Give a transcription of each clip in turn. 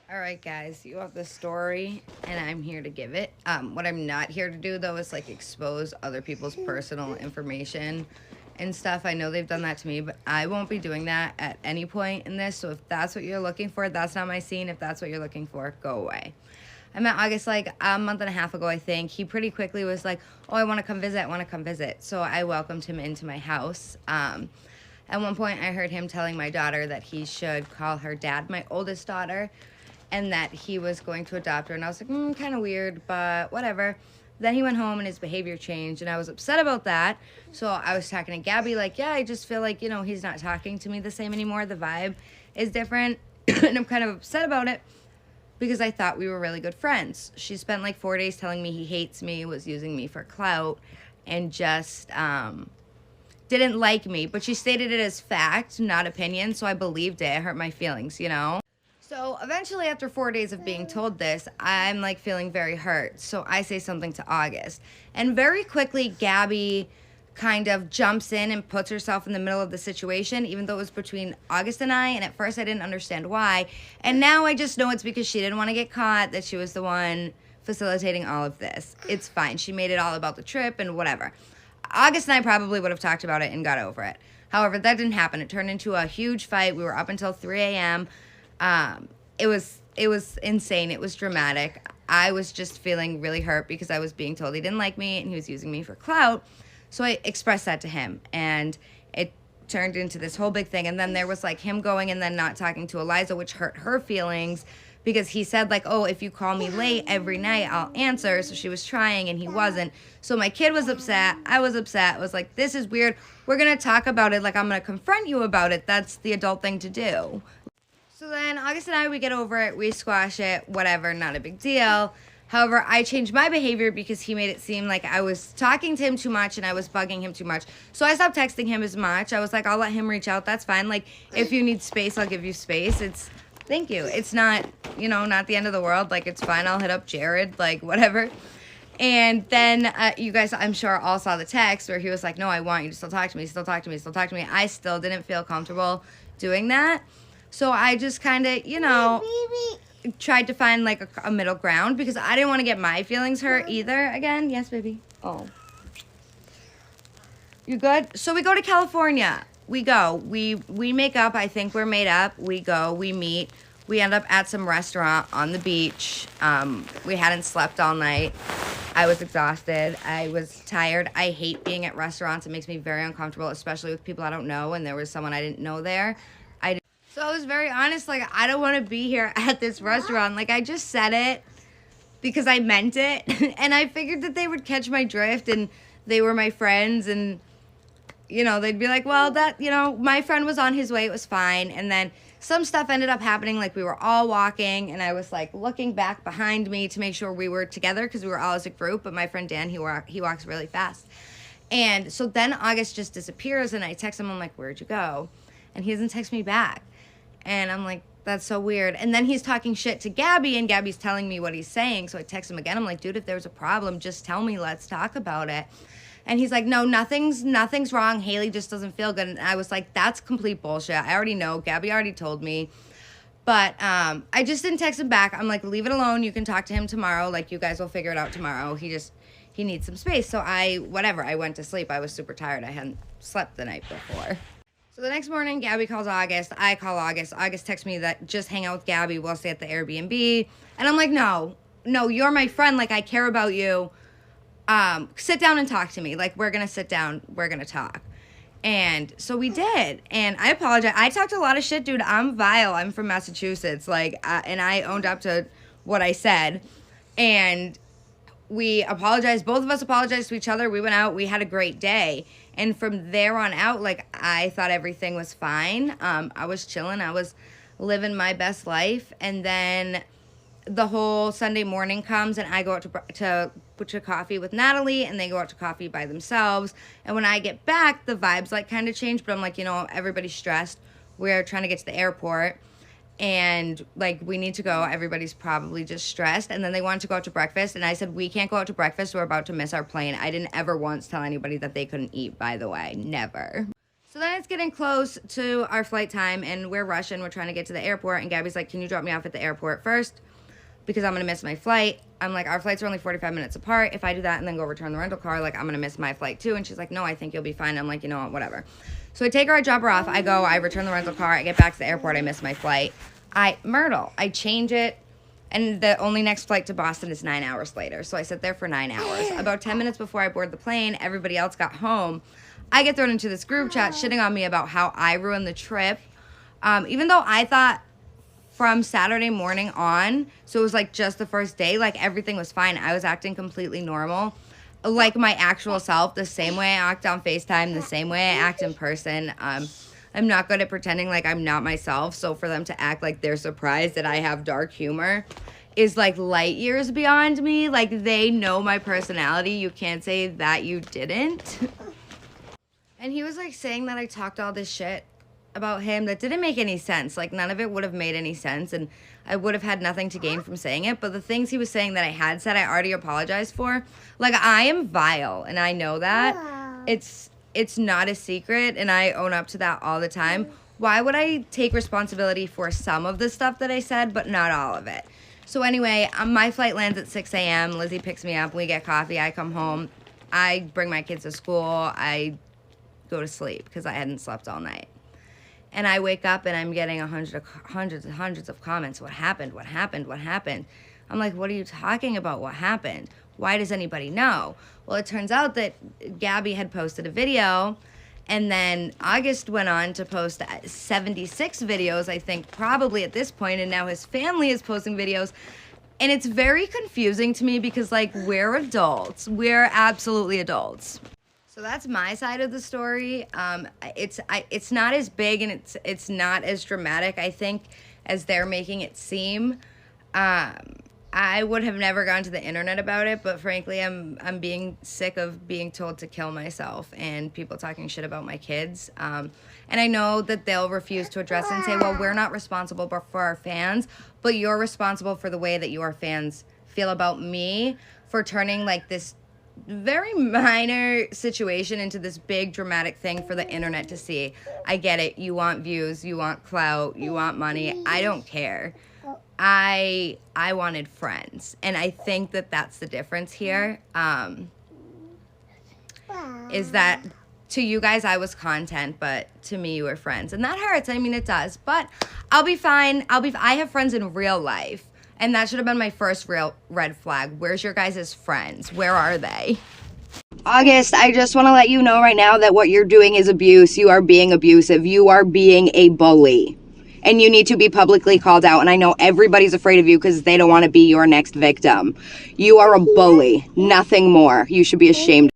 All right, guys, you have the story, and I'm here to give it. What I'm not here to do, though, is like expose other people's personal information and stuff. I know they've done that to me, but I won't be doing that at any point in this. So if that's what you're looking for, that's not my scene. If that's what you're looking for, go away. I met August like a month and a half ago, I think. He pretty quickly was like, oh, I want to come visit. I want to come visit. So I welcomed him into my house. At one point, I heard him telling my daughter that he should call her dad, my oldest daughter, and that he was going to adopt her. And I was like, kind of weird, but whatever. Then he went home and his behavior changed, and I was upset about that. So I was talking to Gabby, like, yeah, I just feel like, he's not talking to me the same anymore. The vibe is different, and I'm kind of upset about it because I thought we were really good friends. She spent like 4 days telling me he hates me, was using me for clout, and just didn't like me. But she stated it as fact, not opinion, so I believed it. It hurt my feelings. So eventually, after 4 days of being told this, I'm like feeling very hurt. So I say something to August. And very quickly, Gabby kind of jumps in and puts herself in the middle of the situation, even though it was between August and I. And at first, I didn't understand why. And now I just know it's because she didn't want to get caught, that she was the one facilitating all of this. It's fine. She made it all about the trip and whatever. August and I probably would have talked about it and got over it. However, that didn't happen. It turned into a huge fight. We were up until 3 a.m. It was insane. It was dramatic. I was just feeling really hurt because I was being told he didn't like me and he was using me for clout. So I expressed that to him, and it turned into this whole big thing. And then there was like him going and then not talking to Eliza, which hurt her feelings because he said like, oh, if you call me late every night, I'll answer. So she was trying and he wasn't. So my kid was upset. I was upset. I was like, this is weird. We're going to talk about it. Like, I'm going to confront you about it. That's the adult thing to do. So then August and I, we get over it, we squash it, whatever, not a big deal. However, I changed my behavior because he made it seem like I was talking to him too much and I was bugging him too much. So I stopped texting him as much. I was like, I'll let him reach out. That's fine. Like, if you need space, I'll give you space. Thank you. It's not, not the end of the world. Like, it's fine. I'll hit up Jared, like, whatever. And then you guys, I'm sure, all saw the text where he was like, no, I want you to still talk to me, still talk to me, still talk to me. I still didn't feel comfortable doing that. So I just kind of, tried to find like a middle ground because I didn't want to get my feelings hurt either. Again, yes, baby. Oh. You good? So we go to California. We go. We make up. I think we're made up. We go. We meet. We end up at some restaurant on the beach. We hadn't slept all night. I was exhausted. I was tired. I hate being at restaurants. It makes me very uncomfortable, especially with people I don't know, and there was someone I didn't know there. So I was very honest, like, I don't want to be here at this restaurant. Like, I just said it because I meant it. And I figured that they would catch my drift and they were my friends. And, they'd be like, well, my friend was on his way. It was fine. And then some stuff ended up happening. Like, we were all walking and I was, like, looking back behind me to make sure we were together because we were all as a group. But my friend Dan, he walks really fast. And so then August just disappears and I text him. I'm like, where'd you go? And he doesn't text me back. And I'm like, that's so weird. And then he's talking shit to Gabby, and Gabby's telling me what he's saying. So I text him again. I'm like, dude, if there's a problem, just tell me. Let's talk about it. And he's like, no, nothing's wrong. Haley just doesn't feel good. And I was like, that's complete bullshit. I already know. Gabby already told me. But I just didn't text him back. I'm like, leave it alone. You can talk to him tomorrow. Like, you guys will figure it out tomorrow. He needs some space. So I went to sleep. I was super tired. I hadn't slept the night before. So the next morning, Gabby calls August. I call August. August texts me that just hang out with Gabby. We'll stay at the Airbnb. And I'm like, no, you're my friend. Like, I care about you. Sit down and talk to me. Like, we're going to sit down. We're going to talk. And so we did. And I apologize. I talked a lot of shit, dude. I'm vile. I'm from Massachusetts. Like, and I owned up to what I said. And we apologized. Both of us apologized to each other. We went out. We had a great day. And from there on out, like, I thought everything was fine. I was chilling. I was living my best life. And then the whole Sunday morning comes, and I go out to coffee with Natalie, and they go out to coffee by themselves. And when I get back, the vibes, like, kind of change. But I'm like, everybody's stressed. We're trying to get to the airport. And, like, we need to go. Everybody's probably just stressed. And then they wanted to go out to breakfast. And I said, we can't go out to breakfast. We're about to miss our plane. I didn't ever once tell anybody that they couldn't eat, by the way. Never. So then it's getting close to our flight time, and we're rushing. We're trying to get to the airport, and Gabby's like, can you drop me off at the airport first? Because I'm going to miss my flight. I'm like, our flights are only 45 minutes apart. If I do that and then go return the rental car, like, I'm going to miss my flight too. And she's like, no, I think you'll be fine. I'm like, you know what, whatever. So I take her, I drop her off. I go, I return the rental car. I get back to the airport. I miss my flight. Myrtle, I change it. And the only next flight to Boston is 9 hours later. So I sit there for 9 hours. About 10 minutes before I board the plane, everybody else got home. I get thrown into this group chat shitting on me about how I ruined the trip. Even though I thought from Saturday morning on, so it was like just the first day, like everything was fine. I was acting completely normal. Like my actual self, the same way I act on FaceTime, the same way I act in person. I'm not good at pretending like I'm not myself. So for them to act like they're surprised that I have dark humor is like light years beyond me. Like they know my personality. You can't say that you didn't. And he was like saying that I talked all this shit about him that didn't make any sense. Like none of it would have made any sense, and I would have had nothing to gain from saying it. But the things he was saying that I had said, I already apologized for. Like I am vile, and I know that. It's not a secret, and I own up to that all the time. Why would I take responsibility for some of the stuff that I said, but not all of it? So anyway, my flight lands at 6 a.m. Lizzie picks me up. We get coffee. I come home. I bring my kids to school. I go to sleep because I hadn't slept all night. And I wake up and I'm getting hundreds of comments. What happened? What happened? What happened? I'm like, what are you talking about? What happened? Why does anybody know? Well, it turns out that Gabby had posted a video, and then August went on to post 76 videos, I think, probably at this point, and now his family is posting videos. And it's very confusing to me because, like, we're adults. We're absolutely adults. So that's my side of the story. It's not as big and it's not as dramatic, I think, as they're making it seem. I would have never gone to the internet about it, but frankly, I'm being sick of being told to kill myself and people talking shit about my kids. And I know that they'll refuse to address it and say, well, we're not responsible for our fans, but you're responsible for the way that your fans feel about me for turning like this very minor situation into this big dramatic thing for the internet to see. I get it. You want views, you want clout, you want money. I don't care. I wanted friends, and I think that that's the difference here. Is that to you guys I was content, but to me you were friends, and that hurts. I mean, it does, but I'll be fine. I have friends in real life. And that should have been my first real red flag. Where's your guys' friends? Where are they? August, I just want to let you know right now that what you're doing is abuse. You are being abusive. You are being a bully. And you need to be publicly called out. And I know everybody's afraid of you because they don't want to be your next victim. You are a bully. Nothing more. You should be ashamed.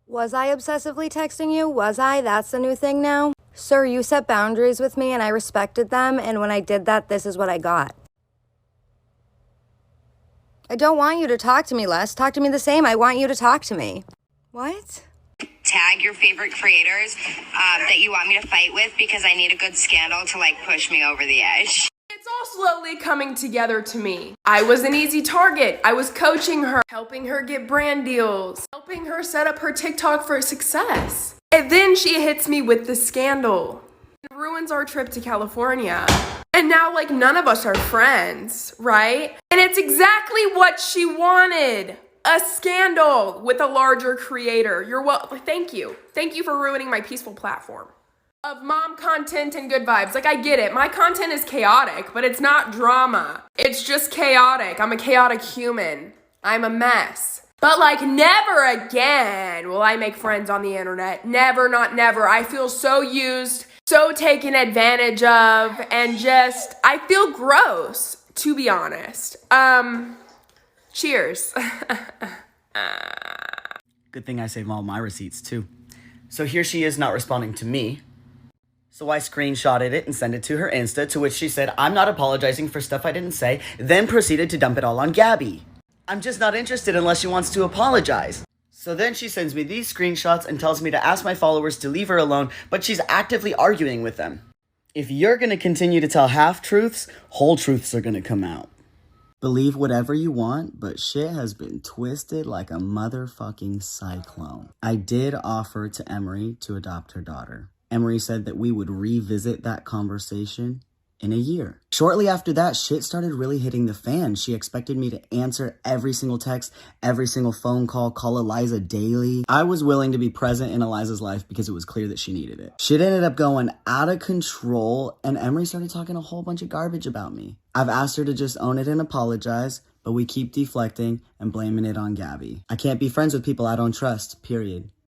Was I obsessively texting you? Was I? That's the new thing now? Sir, you set boundaries with me and I respected them, and when I did that, this is what I got. I don't want you to talk to me less. Talk to me the same. I want you to talk to me. What? Tag your favorite creators that you want me to fight with because I need a good scandal to like push me over the edge. It's all slowly coming together to me. I was an easy target. I was coaching her, helping her get brand deals, helping her set up her TikTok for success. And then she hits me with the scandal. It ruins our trip to California. And now, like, none of us are friends, right? And it's exactly what she wanted. A scandal with a larger creator. Thank you. Thank you for ruining my peaceful platform of mom content and good vibes. Like, I get it. My content is chaotic, but it's not drama. It's just chaotic. I'm a chaotic human. I'm a mess. But like, never again will I make friends on the internet. Never, not never. I feel so used, so taken advantage of, and just, I feel gross, to be honest. Cheers. Good thing I saved all my receipts too. So here she is not responding to me. So I screenshotted it and sent it to her Insta, to which she said, I'm not apologizing for stuff I didn't say, then proceeded to dump it all on Gabby. I'm just not interested unless she wants to apologize. So then she sends me these screenshots and tells me to ask my followers to leave her alone, but she's actively arguing with them. If you're gonna continue to tell half-truths, whole truths are gonna come out. Believe whatever you want, but shit has been twisted like a motherfucking cyclone. I did offer to Emery to adopt her daughter. Emery said that we would revisit that conversation in a year. Shortly after that, shit started really hitting the fan. She expected me to answer every single text, every single phone call Eliza daily. I was willing to be present in Eliza's life because it was clear that she needed it. Shit ended up going out of control, and Emery started talking a whole bunch of garbage about me. I've asked her to just own it and apologize, but we keep deflecting and blaming it on Gabby. I can't be friends with people I don't trust, period.